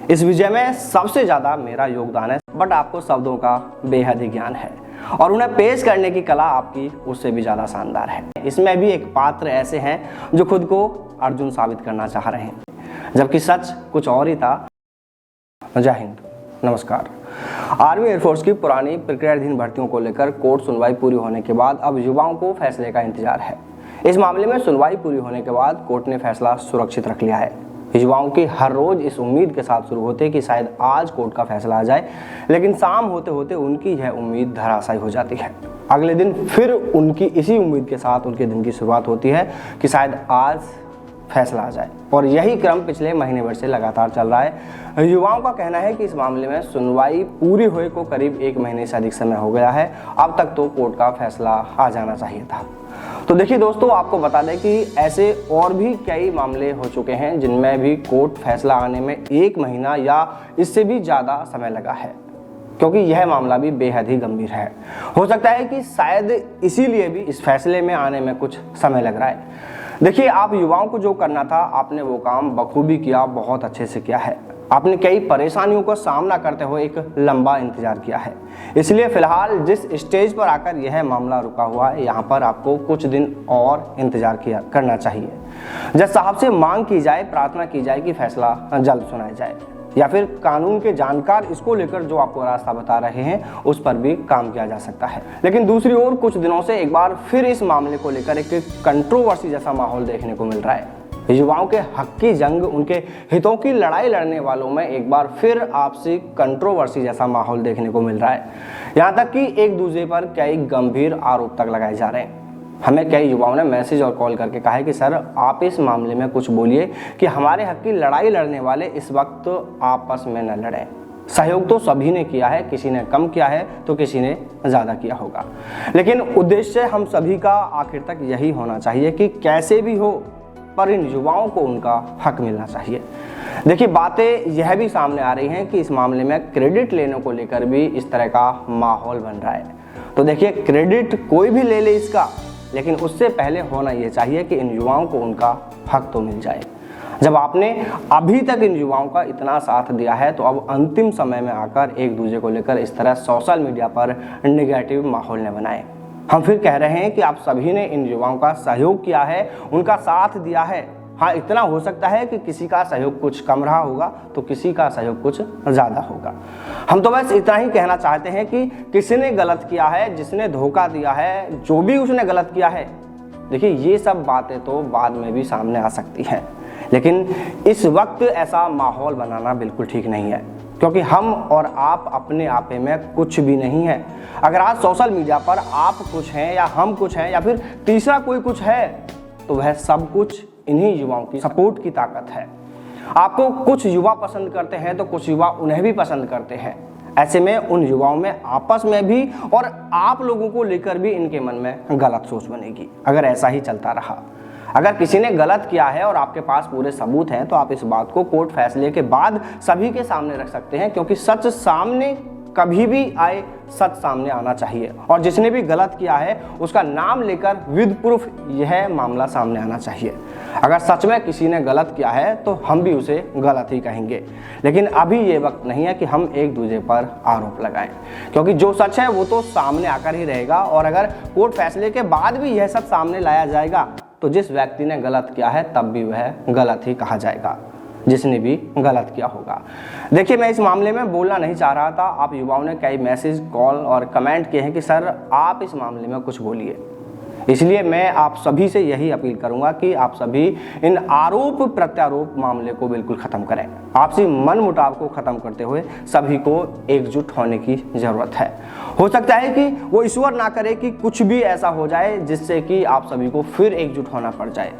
इस विजय में सबसे ज़्यादा मेरा योगदान है, बट आपको शब्दों का बेहद ही ज्ञान है और उन्हें पेश करने की कला आपकी उससे भी ज़्यादा शानदार है। इसमें भी एक पात्र ऐसे हैं जो खुद को अर्जुन साबित करना चाह रहे हैं, जबकि सच कुछ और ही था। जय हिंद, नमस्कार। आर्मी एयरफोर्स की पुरानी प्रक्रियाधीन भर्तियों को लेकर कोर्ट सुनवाई पूरी होने के बाद अब युवाओं को फैसले का इंतजार है। इस मामले में सुनवाई पूरी होने के बाद कोर्ट ने फैसला सुरक्षित रख लिया है। युवाओं की हर रोज इस उम्मीद के साथ शुरू होते कि शायद आज कोर्ट का फैसला आ जाए, लेकिन शाम होते होते उनकी यह उम्मीद धराशायी हो जाती है। अगले दिन फिर उनकी इसी उम्मीद के साथ उनके दिन की शुरुआत होती है कि शायद आज फैसला आ जाए, और यही क्रम पिछले महीने भर से लगातार चल रहा है। युवाओं का कहना है कि इस मामले में सुनवाई पूरी हुए को करीब 1 महीने से अधिक समय हो गया है। अब तक तो कोर्ट का फैसला आ जाना चाहिए था। तो देखिए दोस्तों, आपको बता दें कि ऐसे और भी कई मामले हो चुके हैं जिनमें भी कोर्ट फैसला आने में 1 महीना या इससे भी ज़्यादा समय लगा है, क्योंकि यह मामला भी बेहद ही गंभीर है। हो सकता है कि शायद इसीलिए भी इस फैसले में आने में कुछ समय लग रहा है। देखिए, आप युवाओं को जो करना था आपने वो काम बखूबी किया, बहुत अच्छे से किया है। आपने कई परेशानियों का सामना करते हुए एक लंबा इंतजार किया है, इसलिए फिलहाल जिस स्टेज पर आकर यह मामला रुका हुआ है, यहाँ पर आपको कुछ दिन और इंतजार करना चाहिए। जज साहब से मांग की जाए, प्रार्थना की जाए कि फैसला जल्द सुनाया जाए, या फिर कानून के जानकार इसको लेकर जो आपको रास्ता बता रहे हैं उस पर भी काम किया जा सकता है। लेकिन दूसरी ओर कुछ दिनों से एक बार फिर इस मामले को लेकर एक कंट्रोवर्सी जैसा माहौल देखने को मिल रहा है। युवाओं के हक की जंग, उनके हितों की लड़ाई लड़ने वालों में एक बार फिर आपसी कंट्रोवर्सी जैसा माहौल देखने को मिल रहा है। यहाँ तक कि एक दूसरे पर कई गंभीर आरोप तक लगाए जा रहे हैं। हमें कई युवाओं ने मैसेज और कॉल करके कहा है कि सर आप इस मामले में कुछ बोलिए कि हमारे हक की लड़ाई लड़ने वाले इस वक्त आपस में न लड़ें। सहयोग तो सभी ने किया है, किसी ने कम किया है तो किसी ने ज़्यादा किया होगा, लेकिन उद्देश्य हम सभी का आखिर तक यही होना चाहिए कि कैसे भी हो पर इन युवाओं को उनका हक मिलना चाहिए। देखिए, बातें यह भी सामने आ रही हैं कि इस मामले में क्रेडिट लेने को लेकर भी इस तरह का माहौल बन रहा है। तो देखिए, क्रेडिट कोई भी ले ले इसका, लेकिन उससे पहले होना यह चाहिए कि इन युवाओं को उनका हक तो मिल जाए। जब आपने अभी तक इन युवाओं का इतना साथ दिया है, तो अब अंतिम समय में आकर एक दूसरे को लेकर इस तरह सोशल मीडिया पर नेगेटिव माहौल न बनाएं। हम फिर कह रहे हैं कि आप सभी ने इन युवाओं का सहयोग किया है, उनका साथ दिया है। हाँ, इतना हो सकता है कि किसी का सहयोग कुछ कम रहा होगा तो किसी का सहयोग कुछ ज़्यादा होगा। हम तो बस इतना ही कहना चाहते हैं कि किसी ने गलत किया है, जिसने धोखा दिया है, जो भी उसने गलत किया है, देखिए ये सब बातें तो बाद में भी सामने आ सकती हैं, लेकिन इस वक्त ऐसा माहौल बनाना बिल्कुल ठीक नहीं है, क्योंकि हम और आप अपने आपे में कुछ भी नहीं है। अगर आज सोशल मीडिया पर आप कुछ हैं या हम कुछ हैं या फिर तीसरा कोई कुछ है, तो वह सब कुछ इन्हीं युवाओं की सपोर्ट की ताकत है। आपको कुछ युवा पसंद करते हैं तो कुछ युवा उन्हें भी पसंद करते हैं। ऐसे में उन युवाओं में आपस में भी और आप लोगों को लेकर भी इनके मन में गलत सोच बनेगी अगर ऐसा ही चलता रहा। अगर किसी ने गलत किया है और आपके पास पूरे सबूत हैं, तो आप इस बात को कोर्ट फैसले के बाद सभी के सामने रख सकते हैं, क्योंकि सच सामने कभी भी आए, सच सामने आना चाहिए, और जिसने भी गलत किया है उसका नाम लेकर विद प्रूफ यह मामला सामने आना चाहिए। अगर सच में किसी ने गलत किया है तो हम भी उसे गलत ही कहेंगे, लेकिन अभी ये वक्त नहीं है कि हम एक दूसरे पर आरोप लगाएं, क्योंकि जो सच है वो तो सामने आकर ही रहेगा। और अगर कोर्ट फैसले के बाद भी यह सच सामने लाया जाएगा तो जिस व्यक्ति ने गलत किया है तब भी वह गलत ही कहा जाएगा, जिसने भी गलत किया होगा। देखिए, मैं इस मामले में बोलना नहीं चाह रहा था। आप युवाओं ने कई मैसेज, कॉल और कमेंट किए हैं कि सर आप इस मामले में कुछ बोलिए, इसलिए मैं आप सभी से यही अपील करूंगा कि आप सभी इन आरोप प्रत्यारोप मामले को बिल्कुल खत्म करें। आपसी मन मुटाव को खत्म करते हुए सभी को एकजुट होने की जरूरत है। हो सकता है कि वो ईश्वर ना करे कि कुछ भी ऐसा हो जाए जिससे कि आप सभी को फिर एकजुट होना पड़ जाए।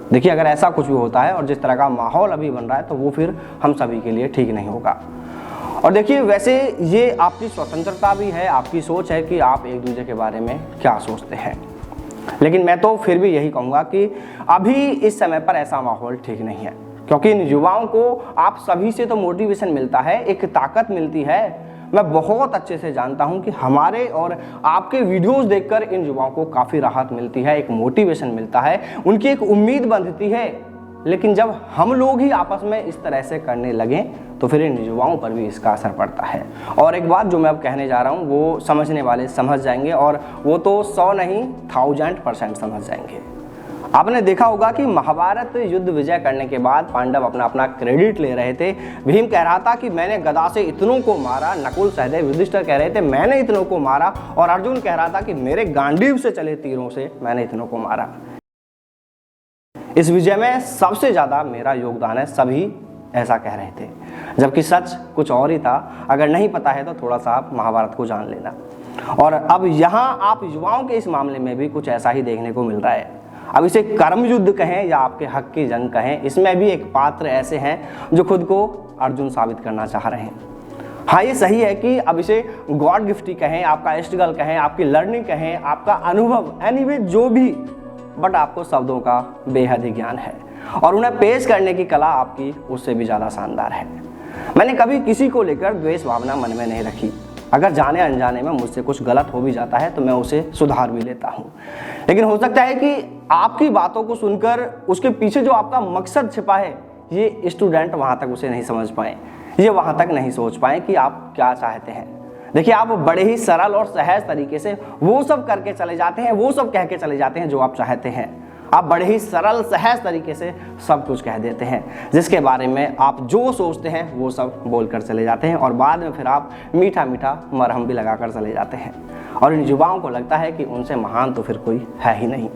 देखिए, अगर ऐसा कुछ भी होता है और जिस तरह का माहौल अभी बन रहा है, तो वो फिर हम सभी के लिए ठीक नहीं होगा। और देखिए, वैसे ये आपकी स्वतंत्रता भी है, आपकी सोच है कि आप एक दूसरे के बारे में क्या सोचते हैं, लेकिन मैं तो फिर भी यही कहूँगा कि अभी इस समय पर ऐसा माहौल ठीक नहीं है, क्योंकि इन युवाओं को आप सभी से तो मोटिवेशन मिलता है, एक ताकत मिलती है। मैं बहुत अच्छे से जानता हूं कि हमारे और आपके वीडियोस देखकर इन युवाओं को काफ़ी राहत मिलती है, एक मोटिवेशन मिलता है, उनकी एक उम्मीद बंधती है लेकिन जब हम लोग ही आपस में इस तरह से करने लगें तो फिर इन युवाओं पर भी इसका असर पड़ता है। और एक बात जो मैं अब कहने जा रहा हूँ वो समझने वाले समझ जाएंगे, और वो तो 100 नहीं 1000% समझ जाएंगे। आपने देखा होगा कि महाभारत युद्ध विजय करने के बाद पांडव अपना अपना क्रेडिट ले रहे थे। भीम कह रहा था कि मैंने गदा से इतनों को मारा, नकुल सहदेव युधिष्ठिर कह रहे थे मैंने इतनों को मारा, और अर्जुन कह रहा था कि मेरे गांडीव से चले तीरों से मैंने इतनों को मारा। इस विजय में सबसे ज़्यादा मेरा योगदान है, सभी ऐसा कह रहे थे, जबकि सच कुछ और ही था। अगर नहीं पता है तो थोड़ा सा आप महाभारत को जान लेना। और अब यहाँ आप युवाओं के इस मामले में भी कुछ ऐसा ही देखने को मिल रहा है। अब इसे कर्म युद्ध कहें या आपके हक की जंग कहें, इसमें भी एक पात्र ऐसे हैं जो खुद को अर्जुन साबित करना चाह रहे हैं। हाँ, ये सही है कि अब इसे गॉड गिफ्टी कहें, आपका स्ट्रगल कहें, आपकी लर्निंग कहें, आपका अनुभव, एनीवे जो भी, बट आपको शब्दों का बेहद ही ज्ञान है और उन्हें पेश करने की कला आपकी उससे भी ज़्यादा शानदार है। मैंने कभी किसी को लेकर द्वेष भावना मन में नहीं रखी। अगर जाने अनजाने में मुझसे कुछ गलत हो भी जाता है तो मैं उसे सुधार भी लेता हूँ। लेकिन हो सकता है कि आपकी बातों को सुनकर उसके पीछे जो आपका मकसद छिपा है, ये स्टूडेंट वहाँ तक उसे नहीं समझ पाए, ये वहाँ तक नहीं सोच पाए कि आप क्या चाहते हैं। देखिए, आप बड़े ही सरल और सहज तरीके से वो सब करके चले जाते हैं, वो सब कह के चले जाते हैं जो आप चाहते हैं। आप बड़े ही सरल सहज तरीके से सब कुछ कह देते हैं, जिसके बारे में आप जो सोचते हैं वो सब बोलकर चले जाते हैं, और बाद में फिर आप मीठा मीठा मरहम भी लगाकर चले जाते हैं। और इन युवाओं को लगता है कि उनसे महान तो फिर कोई है ही नहीं।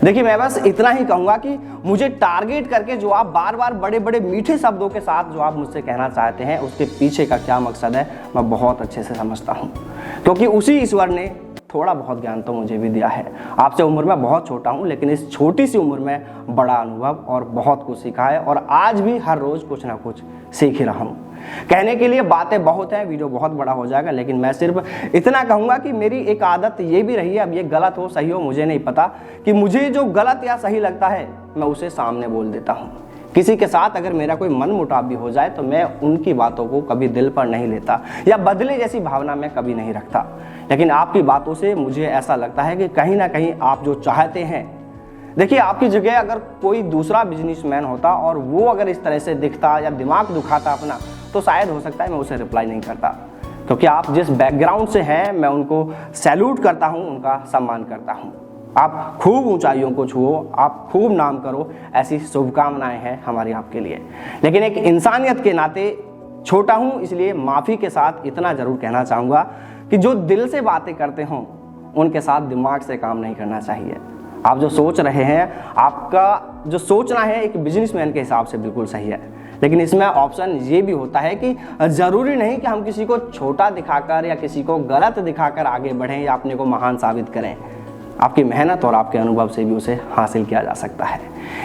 देखिए, मैं बस इतना ही कहूँगा कि मुझे टारगेट करके जो आप बार बार बड़े बड़े मीठे शब्दों के साथ जो आप मुझसे कहना चाहते हैं, उसके पीछे का क्या मकसद है मैं बहुत अच्छे से समझता हूँ, क्योंकि उसी ईश्वर ने थोड़ा बहुत ज्ञान तो मुझे भी दिया है। आपसे उम्र में बहुत छोटा हूँ, लेकिन इस छोटी सी उम्र में बड़ा अनुभव और बहुत कुछ सीखा है, और आज भी हर रोज़ कुछ ना कुछ सीख ही रहा हूँ। कहने के लिए बातें बहुत हैं, वीडियो बहुत बड़ा हो जाएगा, लेकिन मैं सिर्फ इतना कहूँगा कि मेरी एक आदत ये भी रही है, अब ये गलत हो सही हो मुझे नहीं पता, कि मुझे जो गलत या सही लगता है मैं उसे सामने बोल देता हूँ। किसी के साथ अगर मेरा कोई मन मुटाव भी हो जाए तो मैं उनकी बातों को कभी दिल पर नहीं लेता या बदले जैसी भावना में कभी नहीं रखता। लेकिन आपकी बातों से मुझे ऐसा लगता है कि कहीं ना कहीं आप जो चाहते हैं, देखिए, आपकी जगह अगर कोई दूसरा बिजनेसमैन होता और वो अगर इस तरह से दिखता या दिमाग दुखाता अपना, तो शायद हो सकता है मैं उसे रिप्लाई नहीं करता, क्योंकि आप जिस बैकग्राउंड से हैं मैं उनको सैल्यूट करता हूँ, उनका सम्मान करता हूँ। आप खूब ऊंचाइयों को छुओ, आप खूब नाम करो, ऐसी शुभकामनाएं हैं हमारी आपके लिए। लेकिन एक इंसानियत के नाते छोटा हूँ, इसलिए माफ़ी के साथ इतना ज़रूर कहना चाहूँगा कि जो दिल से बातें करते हों उनके साथ दिमाग से काम नहीं करना चाहिए। आप जो सोच रहे हैं, आपका जो सोचना है एक बिजनेसमैन के हिसाब से बिल्कुल सही है, लेकिन इसमें ऑप्शन ये भी होता है कि ज़रूरी नहीं कि हम किसी को छोटा दिखाकर या किसी को गलत दिखाकर आगे बढ़ें या अपने को महान साबित करें। आपकी मेहनत और आपके अनुभव से भी उसे हासिल किया जा सकता है।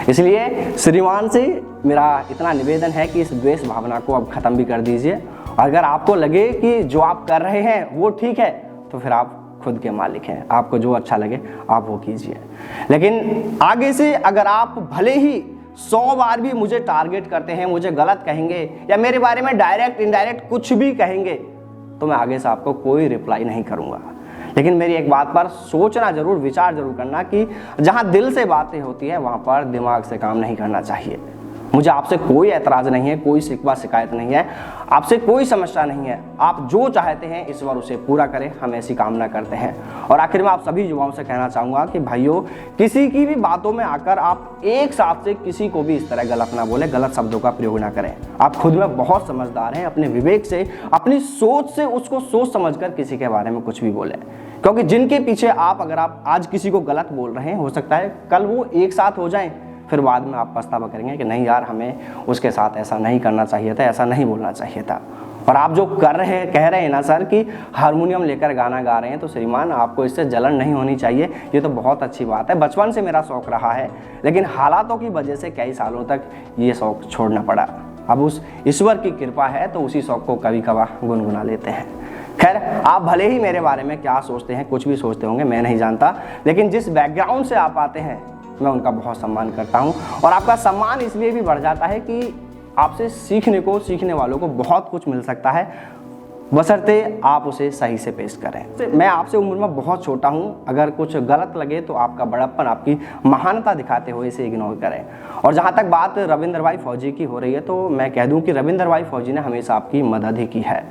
इसलिए श्रीमान से मेरा इतना निवेदन है कि इस द्वेष भावना को अब ख़त्म भी कर दीजिए। अगर आपको लगे कि जो आप कर रहे हैं वो ठीक है तो फिर आप खुद के मालिक हैं, आपको जो अच्छा लगे आप वो कीजिए। लेकिन आगे से अगर आप भले ही 100 बार भी मुझे टारगेट करते हैं, मुझे गलत कहेंगे या मेरे बारे में डायरेक्ट इनडायरेक्ट कुछ भी कहेंगे, तो मैं आगे से आपको कोई रिप्लाई नहीं करूँगा। लेकिन मेरी एक बात पर सोचना जरूर, विचार जरूर करना कि जहाँ दिल से बातें होती है वहाँ पर दिमाग से काम नहीं करना चाहिए। मुझे आपसे कोई ऐतराज़ नहीं है, कोई शिकवा शिकायत नहीं है, आपसे कोई समस्या नहीं है। आप जो चाहते हैं ईश्वर उसे पूरा करें, हम ऐसी कामना करते हैं। और आखिर में आप सभी युवाओं से कहना चाहूँगा कि भाइयों, किसी की भी बातों में आकर आप एक साथ से किसी को भी इस तरह गलत ना बोले, गलत शब्दों का प्रयोग ना करें। आप खुद में बहुत समझदार हैं, अपने विवेक से, अपनी सोच से उसको सोच समझकर किसी के बारे में कुछ भी बोलें, क्योंकि जिनके पीछे अगर आप आज किसी को गलत बोल रहे हैं, हो सकता है कल वो एक साथ हो जाएं, फिर बाद में आप पछतावा करेंगे कि नहीं यार, हमें उसके साथ ऐसा नहीं करना चाहिए था, ऐसा नहीं बोलना चाहिए था। और आप जो कह रहे हैं ना सर कि हारमोनियम लेकर गाना गा रहे हैं, तो श्रीमान आपको इससे जलन नहीं होनी चाहिए, ये तो बहुत अच्छी बात है। बचपन से मेरा शौक़ रहा है, लेकिन हालातों की वजह से कई सालों तक ये शौक़ छोड़ना पड़ा। अब उस ईश्वर की कृपा है तो उसी शौक़ को कभी कभार गुनगुना लेते हैं। खैर, आप भले ही मेरे बारे में क्या सोचते हैं, कुछ भी सोचते होंगे, मैं नहीं जानता, लेकिन जिस बैकग्राउंड से आप आते हैं मैं उनका बहुत सम्मान करता हूं। और आपका सम्मान इसलिए भी बढ़ जाता है कि आपसे सीखने वालों को बहुत कुछ मिल सकता है। बशर्ते आप उसे सही से पेश करें। मैं आपसे उम्र में बहुत छोटा हूं, अगर कुछ गलत लगे तो आपका बड़प्पन, आपकी महानता दिखाते हुए इसे इग्नोर करें। और जहां तक बात रविंद्र भाई फौजी की हो रही है तो मैं कह दूं कि रविंद्र भाई फौजी ने हमेशा आपकी मदद ही की है।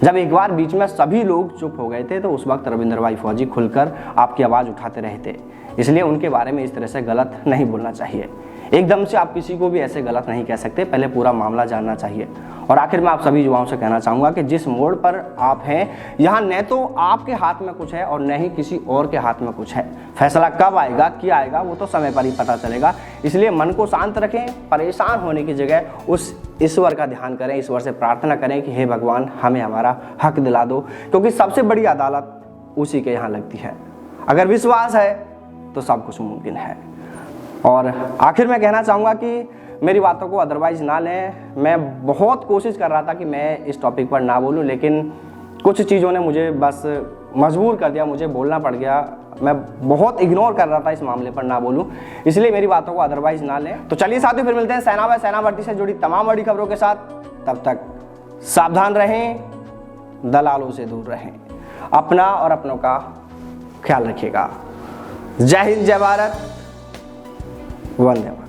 जब एक बार बीच में सभी लोग चुप हो गए थे तो उस वक्त रविंद्र भाई फौजी खुलकर आपकी आवाज़ उठाते रहे थे, इसलिए उनके बारे में इस तरह से गलत नहीं बोलना चाहिए। एकदम से आप किसी को भी ऐसे गलत नहीं कह सकते, पहले पूरा मामला जानना चाहिए। और आखिर में आप सभी युवाओं से कहना चाहूँगा कि जिस मोड़ पर आप हैं यहाँ न तो आपके हाथ में कुछ है और न ही किसी और के हाथ में कुछ है। फैसला कब आएगा, क्या आएगा, वो तो समय पर ही पता चलेगा। इसलिए मन को शांत रखें, परेशान होने की जगह उस ईश्वर का ध्यान करें, ईश्वर से प्रार्थना करें कि हे भगवान हमें हमारा हक दिला दो, क्योंकि सबसे बड़ी अदालत उसी के यहाँ लगती है। अगर विश्वास है तो सब कुछ मुमकिन है। और आखिर में कहना चाहूँगा कि मेरी बातों को अदरवाइज ना लें। मैं बहुत कोशिश कर रहा था कि मैं इस टॉपिक पर ना बोलूं, लेकिन कुछ चीज़ों ने मुझे बस मजबूर कर दिया, मुझे बोलना पड़ गया। मैं बहुत इग्नोर कर रहा था इस मामले पर ना बोलूं, इसलिए मेरी बातों को अदरवाइज ना लें। तो चलिए साथियों, फिर मिलते हैं सेना व सेना भर्ती से जुड़ी तमाम बड़ी खबरों के साथ। तब तक सावधान रहें, दलालों से दूर रहें, अपना और अपनों का ख्याल रखिएगा। जय हिंद, जय भारत, वंदे मातरम।